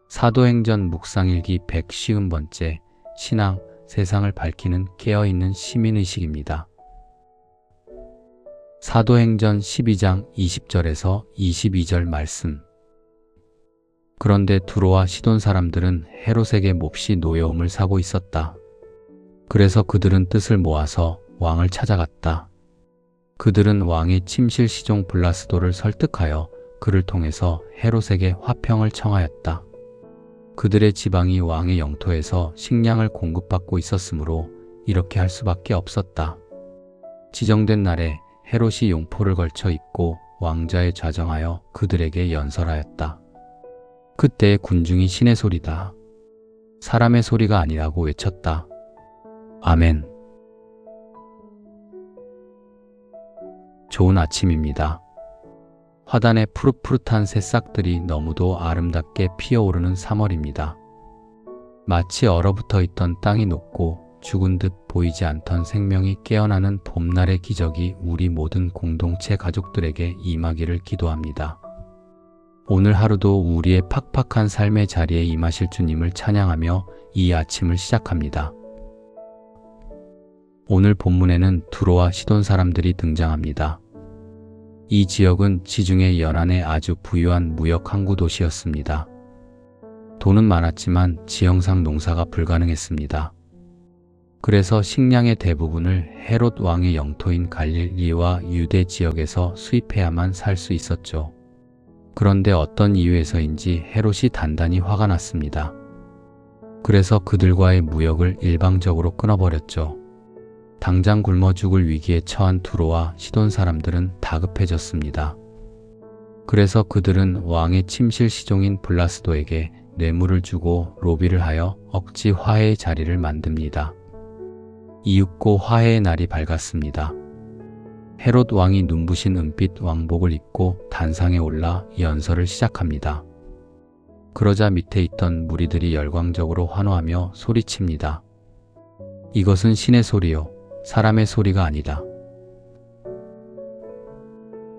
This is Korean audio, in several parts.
사도행전 묵상일기 150번째 신앙, 세상을 밝히는 깨어있는 시민의식입니다. 사도행전 12장 20절에서 22절 말씀. 그런데 두로와 시돈 사람들은 헤롯에게 몹시 노여움을 사고 있었다. 그래서 그들은 뜻을 모아서 왕을 찾아갔다. 그들은 왕의 침실 시종 블라스도를 설득하여 그를 통해서 헤롯에게 화평을 청하였다. 그들의 지방이 왕의 영토에서 식량을 공급받고 있었으므로 이렇게 할 수밖에 없었다. 지정된 날에 헤롯이 용포를 걸쳐 입고 왕자에 좌정하여 그들에게 연설하였다. 그때 군중이 신의 소리다, 사람의 소리가 아니라고 외쳤다. 아멘. 좋은 아침입니다. 화단에 푸릇푸릇한 새싹들이 너무도 아름답게 피어오르는 3월입니다. 마치 얼어붙어 있던 땅이 녹고 죽은 듯 보이지 않던 생명이 깨어나는 봄날의 기적이 우리 모든 공동체 가족들에게 임하기를 기도합니다. 오늘 하루도 우리의 팍팍한 삶의 자리에 임하실 주님을 찬양하며 이 아침을 시작합니다. 오늘 본문에는 두로와 시돈 사람들이 등장합니다. 이 지역은 지중해 연안의 아주 부유한 무역 항구 도시였습니다. 돈은 많았지만 지형상 농사가 불가능했습니다. 그래서 식량의 대부분을 헤롯 왕의 영토인 갈릴리와 유대 지역에서 수입해야만 살 수 있었죠. 그런데 어떤 이유에서인지 헤롯이 단단히 화가 났습니다. 그래서 그들과의 무역을 일방적으로 끊어버렸죠. 당장 굶어 죽을 위기에 처한 두로와 시돈 사람들은 다급해졌습니다. 그래서 그들은 왕의 침실 시종인 블라스도에게 뇌물을 주고 로비를 하여 억지 화해의 자리를 만듭니다. 이윽고 화해의 날이 밝았습니다. 헤롯 왕이 눈부신 은빛 왕복을 입고 단상에 올라 연설을 시작합니다. 그러자 밑에 있던 무리들이 열광적으로 환호하며 소리칩니다. 이것은 신의 소리요, 사람의 소리가 아니다.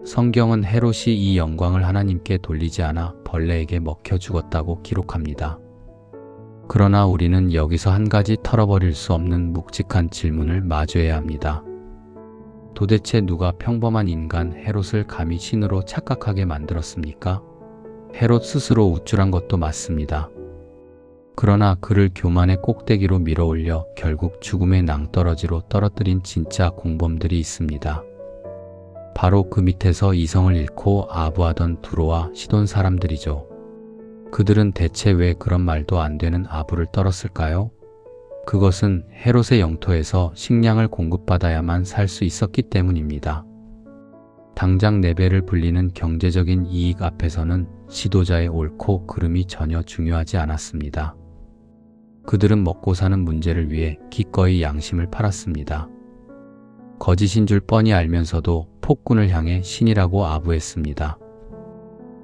성경은 헤롯이 이 영광을 하나님께 돌리지 않아 벌레에게 먹혀 죽었다고 기록합니다. 그러나 우리는 여기서 한 가지 털어버릴 수 없는 묵직한 질문을 마주해야 합니다. 도대체 누가 평범한 인간 헤롯을 감히 신으로 착각하게 만들었습니까? 헤롯 스스로 우쭐한 것도 맞습니다. 그러나 그를 교만의 꼭대기로 밀어올려 결국 죽음의 낭떠러지로 떨어뜨린 진짜 공범들이 있습니다. 바로 그 밑에서 이성을 잃고 아부하던 두로와 시돈 사람들이죠. 그들은 대체 왜 그런 말도 안 되는 아부를 떨었을까요? 그것은 헤롯의 영토에서 식량을 공급받아야만 살 수 있었기 때문입니다. 당장 4배를 불리는 경제적인 이익 앞에서는 지도자의 옳고 그름이 전혀 중요하지 않았습니다. 그들은 먹고 사는 문제를 위해 기꺼이 양심을 팔았습니다. 거짓인 줄 뻔히 알면서도 폭군을 향해 신이라고 아부했습니다.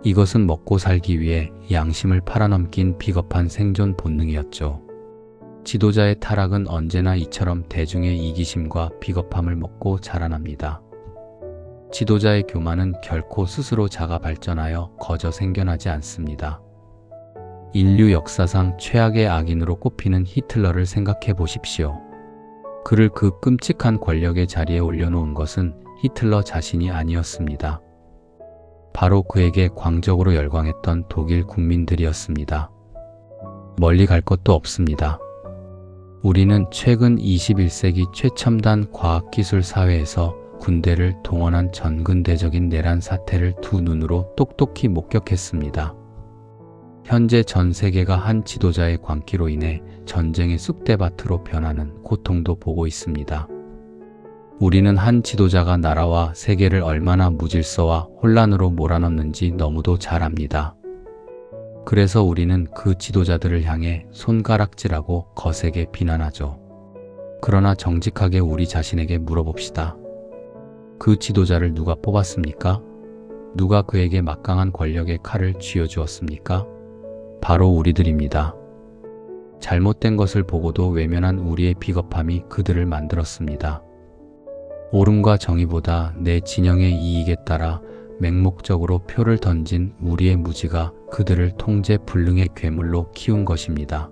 이것은 먹고 살기 위해 양심을 팔아넘긴 비겁한 생존 본능이었죠. 지도자의 타락은 언제나 이처럼 대중의 이기심과 비겁함을 먹고 자라납니다. 지도자의 교만은 결코 스스로 자가 발전하여 거저 생겨나지 않습니다. 인류 역사상 최악의 악인으로 꼽히는 히틀러를 생각해 보십시오. 그를 그 끔찍한 권력의 자리에 올려놓은 것은 히틀러 자신이 아니었습니다. 바로 그에게 광적으로 열광했던 독일 국민들이었습니다. 멀리 갈 것도 없습니다. 우리는 최근 21세기 최첨단 과학기술 사회에서 군대를 동원한 전근대적인 내란 사태를 두 눈으로 똑똑히 목격했습니다. 현재 전 세계가 한 지도자의 광기로 인해 전쟁의 쑥대밭으로 변하는 고통도 보고 있습니다. 우리는 한 지도자가 나라와 세계를 얼마나 무질서와 혼란으로 몰아넣는지 너무도 잘 압니다. 그래서 우리는 그 지도자들을 향해 손가락질하고 거세게 비난하죠. 그러나 정직하게 우리 자신에게 물어봅시다. 그 지도자를 누가 뽑았습니까? 누가 그에게 막강한 권력의 칼을 쥐어주었습니까? 바로 우리들입니다. 잘못된 것을 보고도 외면한 우리의 비겁함이 그들을 만들었습니다. 옳음과 정의보다 내 진영의 이익에 따라 맹목적으로 표를 던진 우리의 무지가 그들을 통제 불능의 괴물로 키운 것입니다.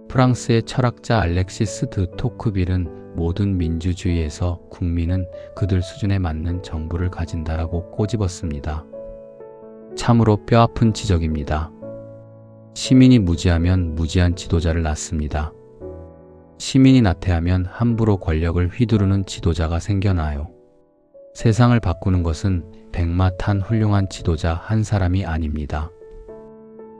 프랑스의 철학자 알렉시스 드 토크빌은 모든 민주주의에서 국민은 그들 수준에 맞는 정부를 가진다라고 꼬집었습니다. 참으로 뼈아픈 지적입니다. 시민이 무지하면 무지한 지도자를 낳습니다. 시민이 나태하면 함부로 권력을 휘두르는 지도자가 생겨나요. 세상을 바꾸는 것은 백마탄 훌륭한 지도자 한 사람이 아닙니다.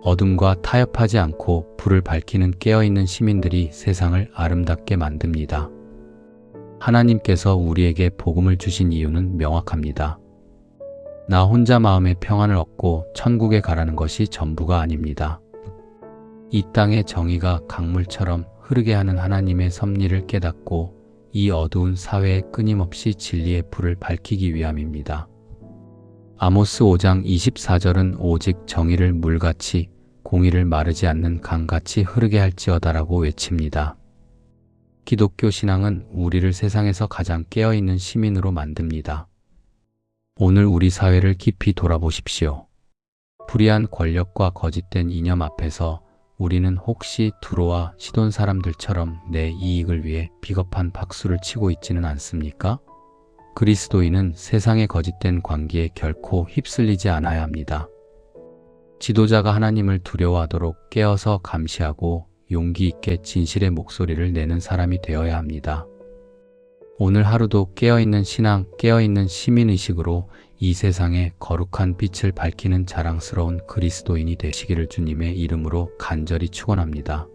어둠과 타협하지 않고 불을 밝히는 깨어있는 시민들이 세상을 아름답게 만듭니다. 하나님께서 우리에게 복음을 주신 이유는 명확합니다. 나 혼자 마음의 평안을 얻고 천국에 가라는 것이 전부가 아닙니다. 이 땅의 정의가 강물처럼 흐르게 하는 하나님의 섭리를 깨닫고 이 어두운 사회에 끊임없이 진리의 불을 밝히기 위함입니다. 아모스 5장 24절은 오직 정의를 물같이 공의를 마르지 않는 강같이 흐르게 할지어다라고 외칩니다. 기독교 신앙은 우리를 세상에서 가장 깨어있는 시민으로 만듭니다. 오늘 우리 사회를 깊이 돌아보십시오. 불의한 권력과 거짓된 이념 앞에서 우리는 혹시 두로와 시돈 사람들처럼 내 이익을 위해 비겁한 박수를 치고 있지는 않습니까? 그리스도인은 세상의 거짓된 관계에 결코 휩쓸리지 않아야 합니다. 지도자가 하나님을 두려워하도록 깨어서 감시하고 용기 있게 진실의 목소리를 내는 사람이 되어야 합니다. 오늘 하루도 깨어있는 신앙, 깨어있는 시민의식으로 이 세상에 거룩한 빛을 밝히는 자랑스러운 그리스도인이 되시기를 주님의 이름으로 간절히 축원합니다.